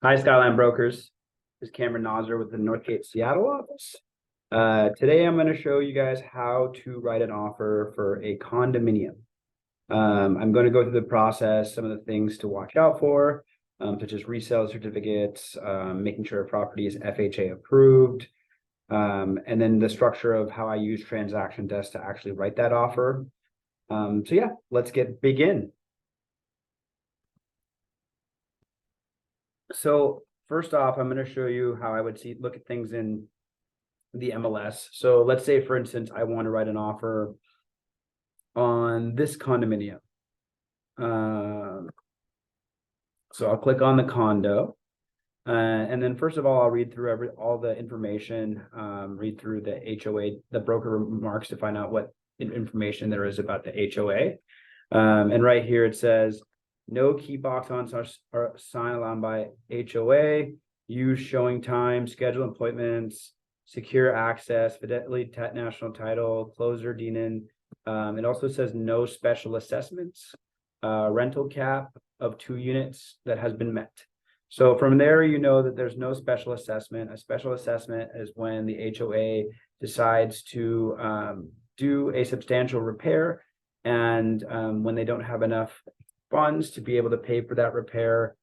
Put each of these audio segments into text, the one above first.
Hi, Skyline Brokers. This is Cameron Nozer with the Northgate Seattle office. Today I'm going to show you guys how to write an offer for a condominium. I'm going to go through the process, some of the things to watch out for, such as resale certificates, making sure a property is FHA approved, and then the structure of how I use transaction desk to actually write that offer. So yeah, let's begin. So first off, I'm going to show you how I would look at things in the MLS. So let's say, for instance, I want to write an offer on this condominium. So I'll click on the condo. And then first of all, I'll read through all the information, read through the HOA, the broker remarks to find out what information there is about the HOA. And right here it says, no key box on sign allowed by HOA, use showing time, schedule appointments, secure access, fidelity, national title, closer, Deanon. It also says no special assessments, rental cap of 2 units that has been met. So from there, you know that there's no special assessment. A special assessment is when the HOA decides to do a substantial repair, and when they don't have enough funds to be able to pay for that repair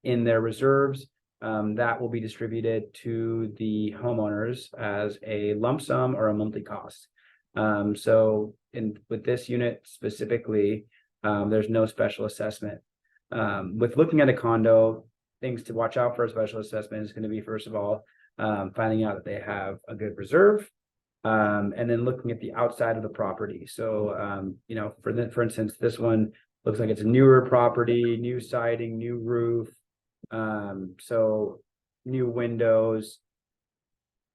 in their reserves, that will be distributed to the homeowners as a lump sum or a monthly cost. So with this unit specifically, there's no special assessment. With looking at a condo, things to watch out for a special assessment is going to be, first of all, finding out that they have a good reserve, and then looking at the outside of the property. So, you know, for instance, this one looks like it's a newer property, new siding, new roof, so new windows.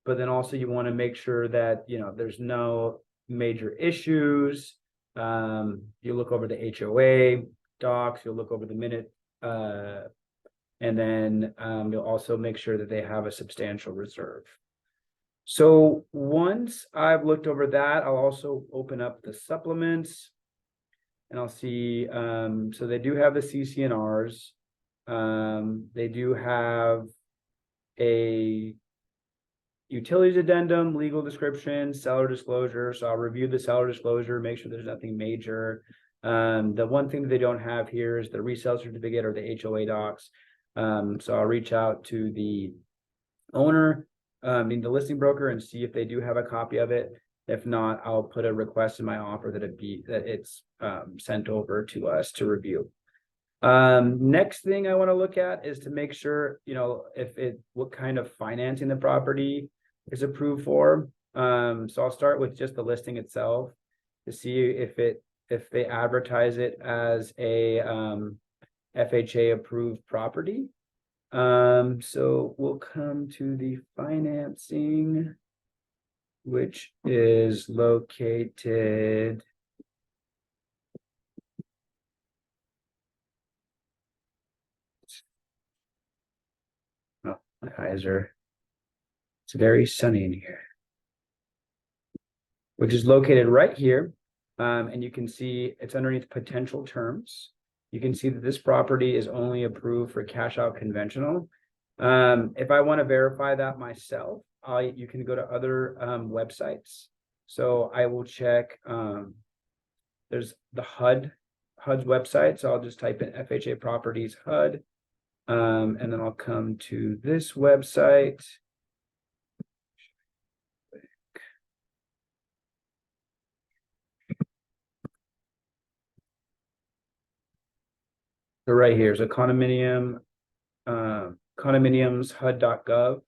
But then also you want to make sure that, you know, there's no major issues. You look over the HOA docs, you'll look over the minute, and then you'll also make sure that they have a substantial reserve. So once I've looked over that, I'll also open up the supplements and I'll see, so they do have the CC&Rs. They do have a utilities addendum, legal description, seller disclosure. So I'll review the seller disclosure, make sure there's nothing major. The one thing that they don't have here is the resale certificate or the HOA docs. So I'll reach out to the owner, the listing broker, and see if they do have a copy of it. If not, I'll put a request in my offer that it's sent over to us to review. Next thing I want to look at is to make sure, you know, what kind of financing the property is approved for. So I'll start with just the listing itself to see if they advertise it as a FHA approved property. So we'll come to the financing, which is located my eyes are, it's very sunny in here, which is located right here. And you can see it's underneath potential terms. You can see that this property is only approved for cash out conventional. If I want to verify that myself, you can go to other websites. So I will check, there's the HUD's website. So I'll just type in FHA properties HUD. And then I'll come to this website. So right here is a condominium, condominiums HUD.gov.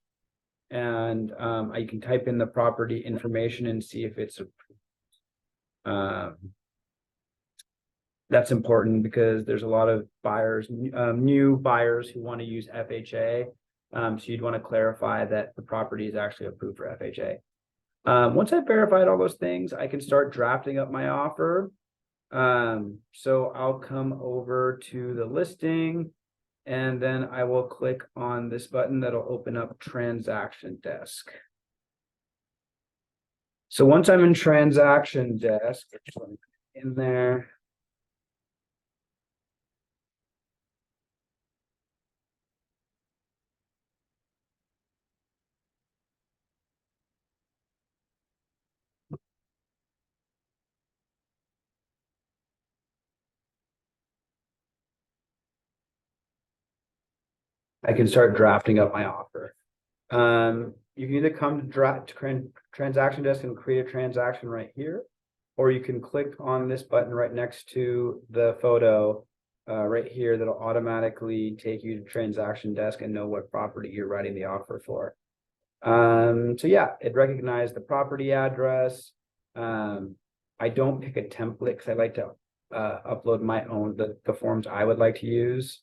And you can type in the property information and see if it's that's important because there's a lot of buyers, new buyers who want to use FHA. So you'd want to clarify that the property is actually approved for FHA. Once I've verified all those things, I can start drafting up my offer. So I'll come over to the listing, and then I will click on this button that'll open up transaction desk. So once I'm in transaction desk, in there, I can start drafting up my offer. You can either come to transaction desk and create a transaction right here, or you can click on this button right next to the photo right here that'll automatically take you to transaction desk and know what property you're writing the offer for. So yeah, it recognized the property address. I don't pick a template because I like to upload my own, the forms I would like to use.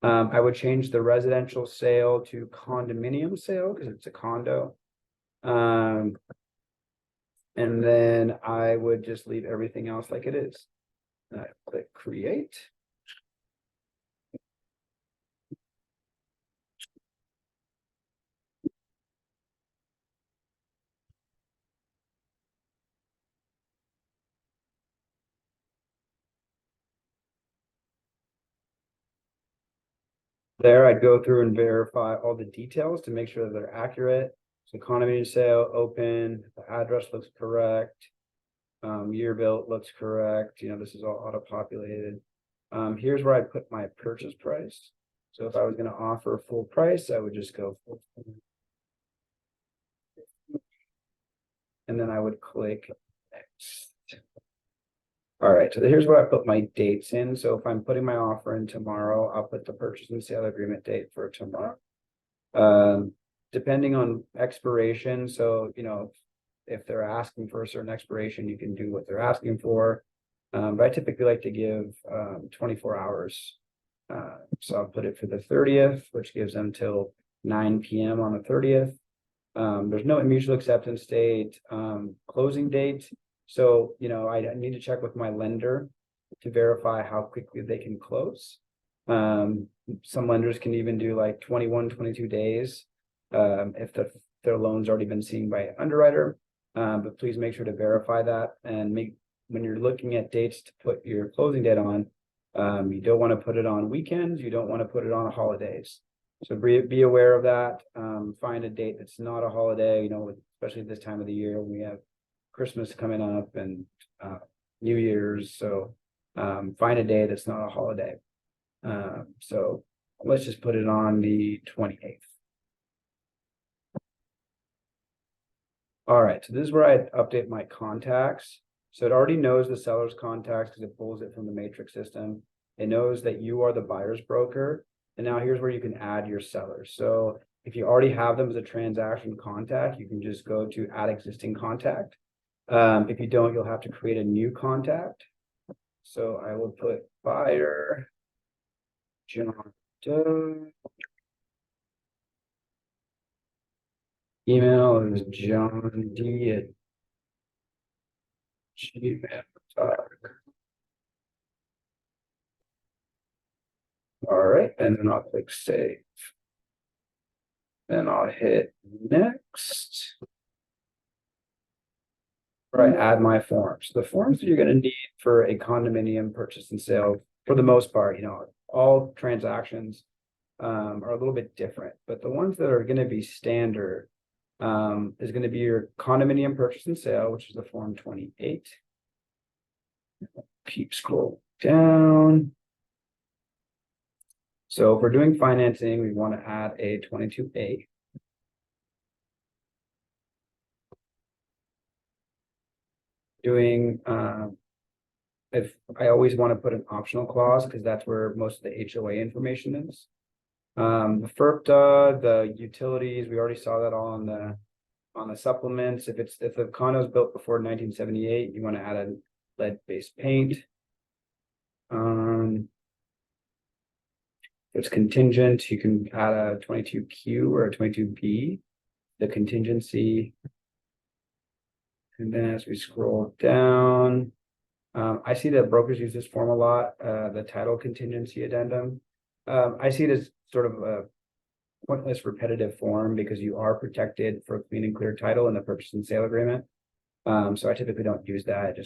I would change the residential sale to condominium sale because it's a condo. And then I would just leave everything else like it is. I click create. There, I'd go through and verify all the details to make sure that they're accurate. So condominium sale, open, the address looks correct. Year built looks correct. You know, this is all auto-populated. Here's where I put my purchase price. So if I was going to offer full price, I would just go full. And then I would click next. All right, so here's where I put my dates in. So if I'm putting my offer in tomorrow, I'll put the purchase and sale agreement date for tomorrow. Depending on expiration, so you know, if they're asking for a certain expiration, you can do what they're asking for. But I typically like to give 24 hours. So I'll put it for the 30th, which gives them till 9 p.m. on the 30th. There's no mutual acceptance date, closing date. So, you know, I need to check with my lender to verify how quickly they can close. Some lenders can even do like 21, 22 days if their loan's already been seen by an underwriter. But please make sure to verify that and when you're looking at dates to put your closing date on, you don't want to put it on weekends. You don't want to put it on holidays. So be aware of that. Find a date that's not a holiday, you know, especially this time of the year when we have Christmas coming up and New Year's. So find a day that's not a holiday. So let's just put it on the 28th. All right, so this is where I update my contacts. So it already knows the seller's contacts because it pulls it from the matrix system. It knows that you are the buyer's broker. And now here's where you can add your sellers. So if you already have them as a transaction contact, you can just go to add existing contact. If you don't, you'll have to create a new contact. So I will put buyer John Doe. Email is John D at gmail.com. All right, and then I'll click save. Then I'll hit next. Right, add my forms. The forms that you're going to need for a condominium purchase and sale, for the most part, you know, all transactions are a little bit different, but the ones that are going to be standard is going to be your condominium purchase and sale, which is the form 28. Keep scrolling down. So if we're doing financing, we want to add a 22A. Doing if I always want to put an optional clause because that's where most of the HOA information is. The FERPTA, the utilities, we already saw that all on the supplements. If the condo is built before 1978, you want to add a lead-based paint. If it's contingent, you can add a 22Q or a 22B, the contingency. And then as we scroll down, I see that brokers use this form a lot, the title contingency addendum. I see it as sort of a pointless repetitive form because you are protected for clean and clear title in the purchase and sale agreement. So I typically don't use that.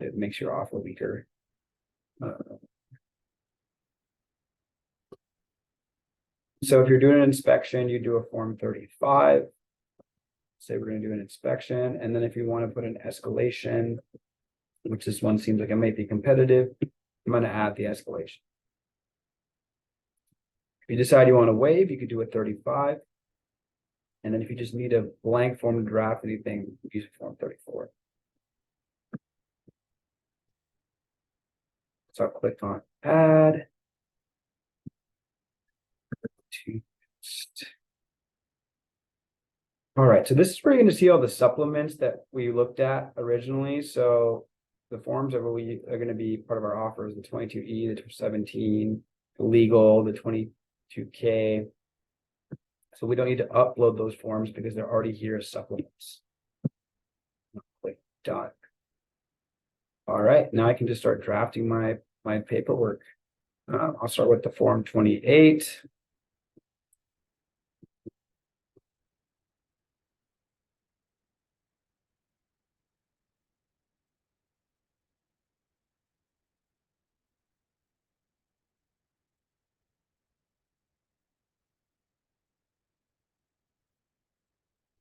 It makes your offer weaker. So if you're doing an inspection, you do a form 35. Say we're going to do an inspection. And then if you want to put an escalation, which this one seems like it might be competitive, I'm going to add the escalation. If you decide you want to waive, you could do a 35. And then if you just need a blank form to draft anything, use form 34. So I'll click on add. All right, so this is where you're going to see all the supplements that we looked at originally. So the forms that we are going to be part of our offers, the 22E, the 17, the legal, the 22K. So we don't need to upload those forms because they're already here as supplements. Click done. All right, now I can just start drafting my paperwork. I'll start with the form 28.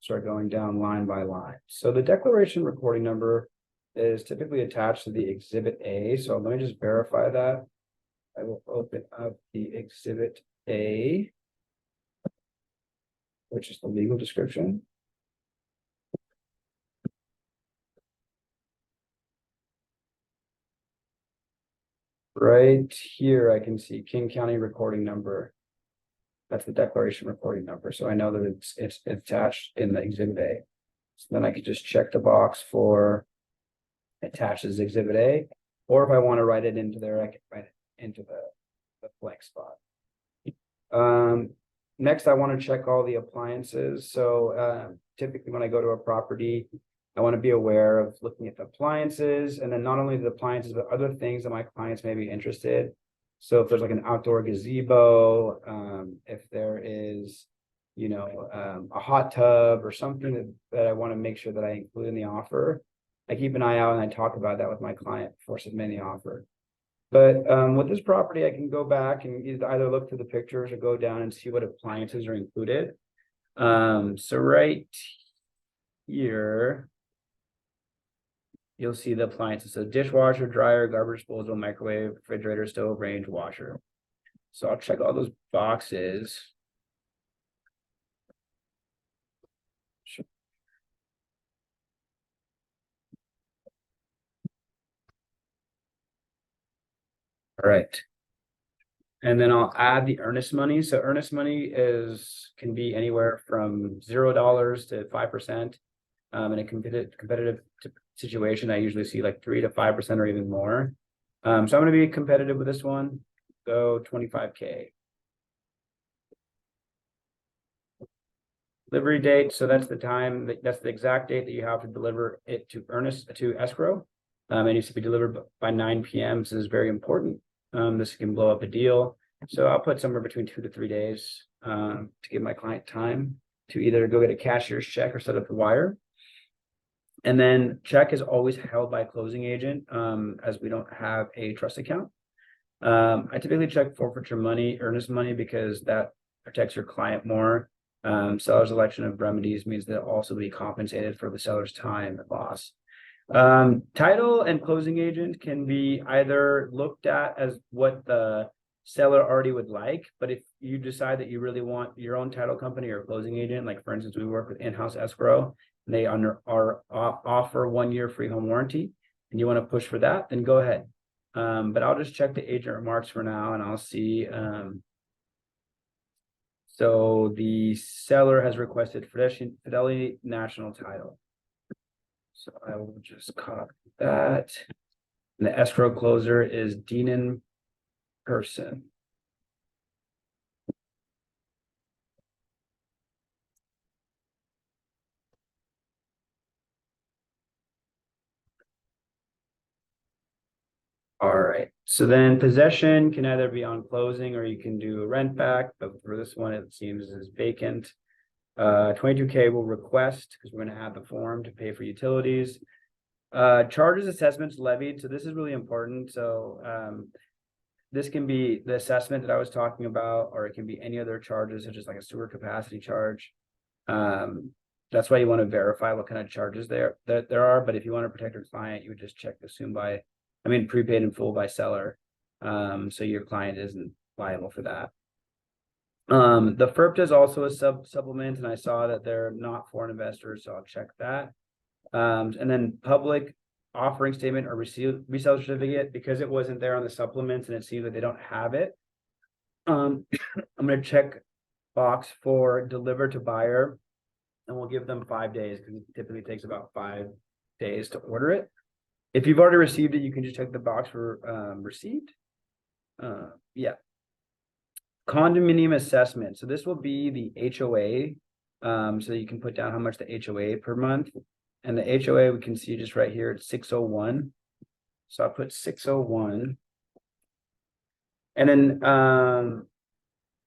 Start going down line by line. So the declaration recording number is typically attached to the exhibit A. So let me just verify that. I will open up the exhibit A, which is the legal description. Right here, I can see King County recording number. That's the declaration recording number. So I know that it's attached in the exhibit A. So then I could just check the box for attached as exhibit A, or if I want to write it into there, I can write it into the blank spot. Next, I want to check all the appliances. So typically when I go to a property, I want to be aware of looking at the appliances, and then not only the appliances, but other things that my clients may be interested. So if there's like an outdoor gazebo, if there is, a hot tub or something that I want to make sure that I include in the offer, I keep an eye out and I talk about that with my client before submitting the offer. But with this property, I can go back and either look through the pictures or go down and see what appliances are included. So right here, you'll see the appliances. So dishwasher, dryer, garbage disposal, microwave, refrigerator, stove, range, washer. So I'll check all those boxes. All right. And then I'll add the earnest money. So earnest money can be anywhere from $0 to 5%. In a competitive situation, I usually see like 3 to 5% or even more. So I'm going to be competitive with this one. Go 25K. Delivery date. So that's the time, that's the exact date that you have to deliver it to escrow. It needs to be delivered by 9 p.m. This is very important. This can blow up a deal. So I'll put somewhere between 2 to 3 days to give my client time to either go get a cashier's check or set up the wire. And then check is always held by a closing agent, as we don't have a trust account. I typically check forfeiture money, earnest money, because that protects your client more. Seller's election of remedies means they'll also be compensated for the seller's time and loss. Title and closing agent can be either looked at as what the seller already would like, but if you decide that you really want your own title company or closing agent, like for instance, we work with in-house escrow, and they offer 1 year free home warranty, and you want to push for that, then go ahead. But I'll just check the agent remarks for now, and I'll see. So the seller has requested Fidelity National Title. So I will just copy that. And the escrow closer is Deanon Person. All right. So then possession can either be on closing or you can do a rent back, but for this one, it seems is vacant. 22K will request, because we're going to add the form to pay for utilities. Charges, assessments levied. So this is really important. So this can be the assessment that I was talking about, or it can be any other charges, such as like a sewer capacity charge. That's why you want to verify what kind of charges there are. But if you want to protect your client, you would just check the prepaid in full by seller. So your client isn't liable for that. The FERPTA is also a supplement, and I saw that they're not foreign investors, so I'll check that. And then public offering statement or resale certificate, because it wasn't there on the supplements and it seems that they don't have it. I'm gonna check box for deliver to buyer, and we'll give them 5 days because it typically takes about 5 days to order it. If you've already received it, you can just check the box for received. Yeah. Condominium assessment. So this will be the HOA. So you can put down how much the HOA per month. And the HOA, we can see just right here, it's 601. So I'll put 601. And then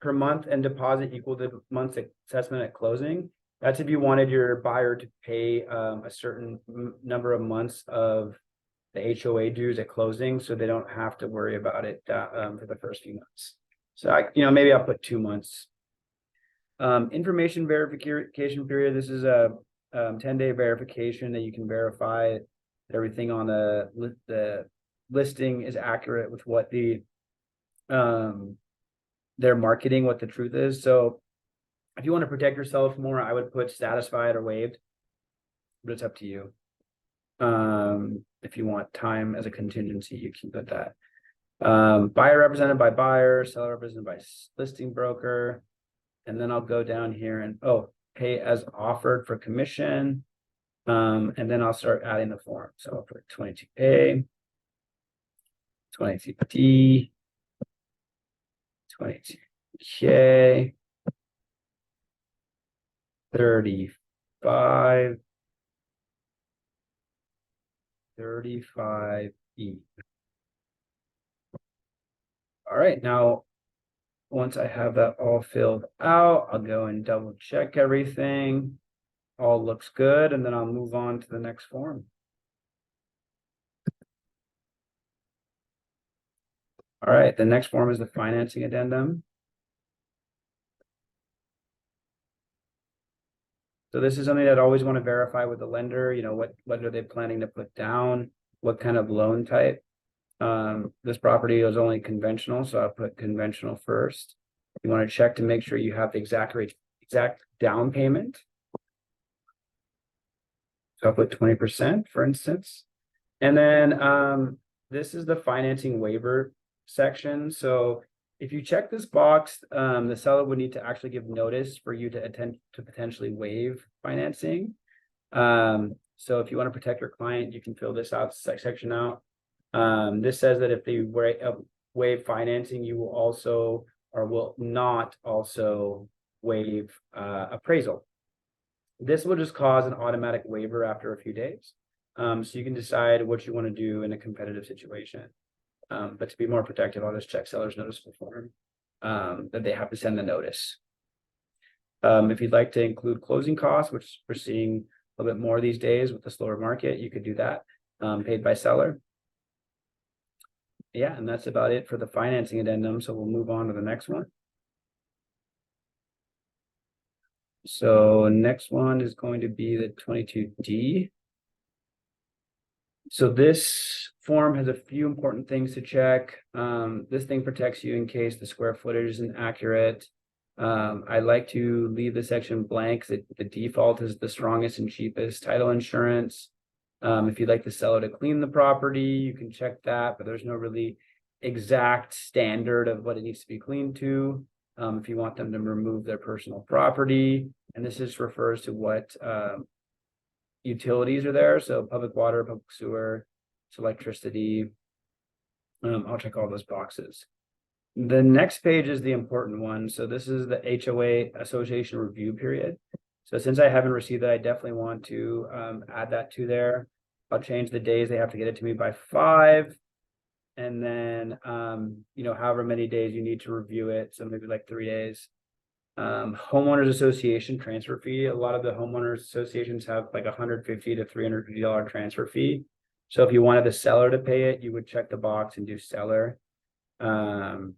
per month and deposit equal to month's assessment at closing. That's if you wanted your buyer to pay a certain number of months of the HOA dues at closing, so they don't have to worry about it for the first few months. So maybe I'll put 2 months. Information verification period. This is a 10-day verification that you can verify that everything on the listing is accurate with what they're marketing, what the truth is. So if you want to protect yourself more, I would put satisfied or waived, but it's up to you. If you want time as a contingency, you can put that. Buyer represented by buyer, seller represented by listing broker. And then I'll go down here and pay as offered for commission. And then I'll start adding the form. So I'll put 22A, 22D, 22K, 35, 35E. All right, now once I have that all filled out, I'll go and double check everything. All looks good, and then I'll move on to the next form. All right, the next form is the financing addendum. So this is something that I always want to verify with the lender, what are they planning to put down, what kind of loan type. This property is only conventional, so I'll put conventional first. You want to check to make sure you have the exact down payment. So I'll put 20%, for instance. And then this is the financing waiver section. So if you check this box, the seller would need to actually give notice for you to potentially waive financing. So if you want to protect your client, you can fill this section out. This says that if they waive financing, you will also or will not also waive appraisal. This will just cause an automatic waiver after a few days. So you can decide what you want to do in a competitive situation. But to be more protective, I'll just check seller's notice form that they have to send the notice. If you'd like to include closing costs, which we're seeing a little bit more these days with the slower market, you could do that, paid by seller. Yeah, and that's about it for the financing addendum. So we'll move on to the next one. So next one is going to be the 22D. So this form has a few important things to check. This thing protects you in case the square footage isn't accurate. I like to leave the section blank because the default is the strongest and cheapest title insurance. If you'd like the seller to clean the property, you can check that, but there's no really exact standard of what it needs to be cleaned to. If you want them to remove their personal property, and this just refers to what utilities are there. So public water, public sewer, electricity. I'll check all those boxes. The next page is the important one. So this is the HOA association review period. So since I haven't received that, I definitely want to add that to there. I'll change the days they have to get it to me by 5. And then, however many days you need to review it. So maybe like 3 days. Homeowners association transfer fee. A lot of the homeowners associations have like $150 to $350 transfer fee. So if you wanted the seller to pay it, you would check the box and do seller. But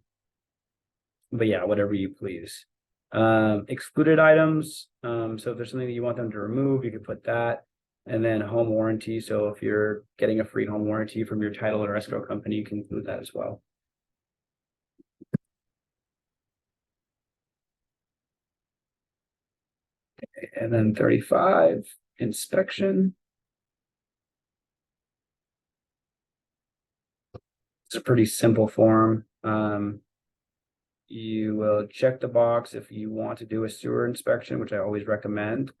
yeah, whatever you please. Excluded items. So if there's something that you want them to remove, you could put that. And then home warranty. So if you're getting a free home warranty from your title or escrow company, you can include that as well. And then 35, inspection. It's a pretty simple form. You will check the box if you want to do a sewer inspection, which I always recommend.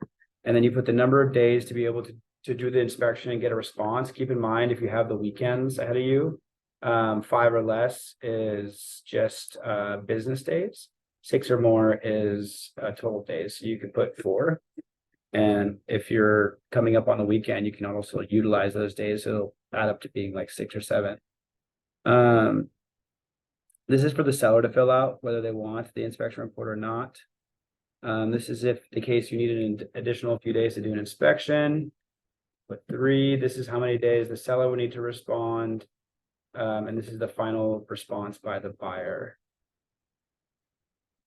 And then you put the number of days to be able to do the inspection and get a response. Keep in mind, if you have the weekends ahead of you, 5 or less is just business days. 6 or more is total days. So you could put 4. And if you're coming up on the weekend, you can also utilize those days. So it'll add up to being like 6 or 7. This is for the seller to fill out, whether they want the inspection report or not. This is if the case you need an additional few days to do an inspection. Put 3, this is how many days the seller would need to respond. And this is the final response by the buyer.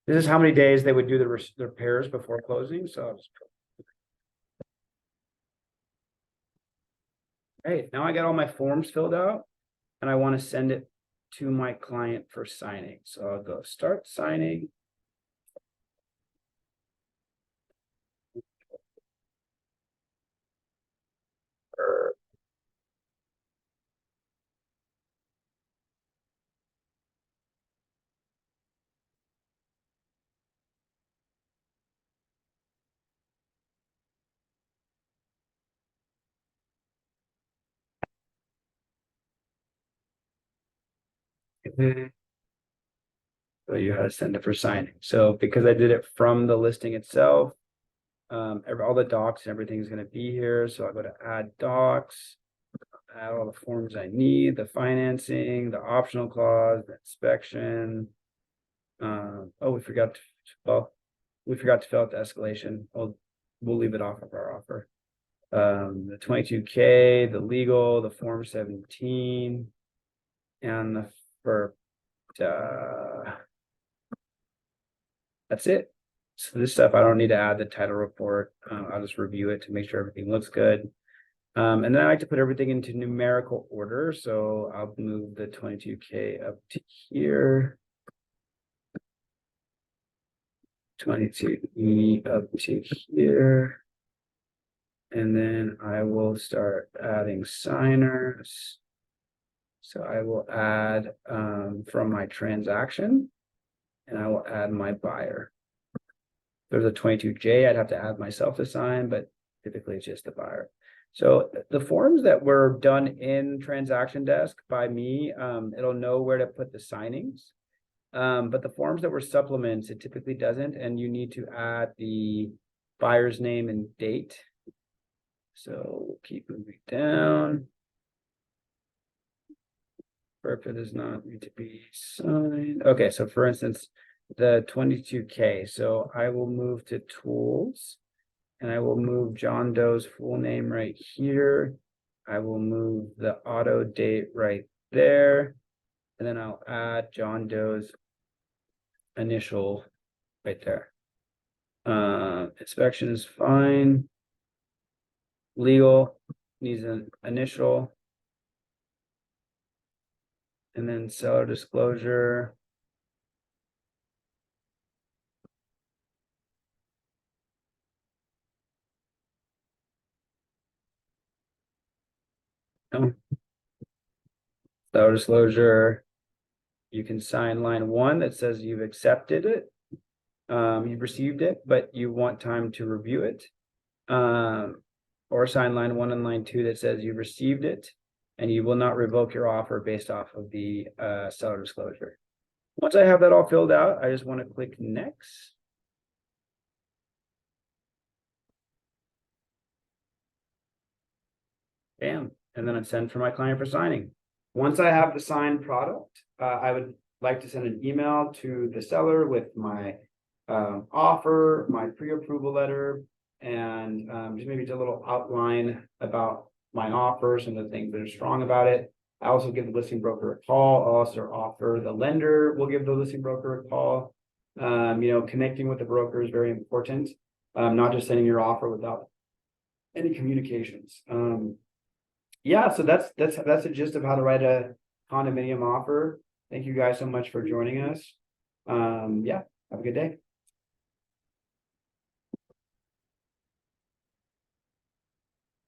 This is how many days they would do the repairs before closing. So I'll just Right, now I got all my forms filled out and I want to send it to my client for signing. So I'll go start signing. So you how to send it for signing. So because I did it from the listing itself, all the docs and everything is going to be here. So I go to add docs, add all the forms I need, the financing, the optional clause, the inspection. Oh, we forgot to fill out the escalation. We'll leave it off of our offer. The 22K, the legal, the form 17, and the that's it. So this stuff I don't need to add the title report. I'll just review it to make sure everything looks good. And then I like to put everything into numerical order. So I'll move the 22K up to here. 22E up to here. And then I will start adding signers. So I will add from my transaction, and I will add my buyer. There's a 22J, I'd have to add myself to sign, but typically it's just the buyer. So the forms that were done in transaction desk by me, it'll know where to put the signings. But the forms that were supplements, it typically doesn't, and you need to add the buyer's name and date. So we'll keep moving down. It does not need to be signed. Okay, so for instance, the 22K. So I will move to tools and I will move John Doe's full name right here. I will move the auto date right there. And then I'll add John Doe's initial right there. Inspection is fine. Legal needs an initial. And then seller disclosure. Oh. Seller disclosure. You can sign line 1 that says you've accepted it. You've received it, but you want time to review it. Or sign line 1 and line 2 that says you've received it and you will not revoke your offer based off of the seller disclosure. Once I have that all filled out, I just want to click next. Bam. And then I send for my client for signing. Once I have the signed product, I would like to send an email to the seller with my offer, my pre-approval letter, and just maybe a little outline about my offer, some of the things that are strong about it. I also give the listing broker a call. I'll also offer the lender will give the listing broker a call. Connecting with the broker is very important. Not just sending your offer without any communications. Yeah, so that's the gist of how to write a condominium offer. Thank you guys so much for joining us. Yeah, have a good day.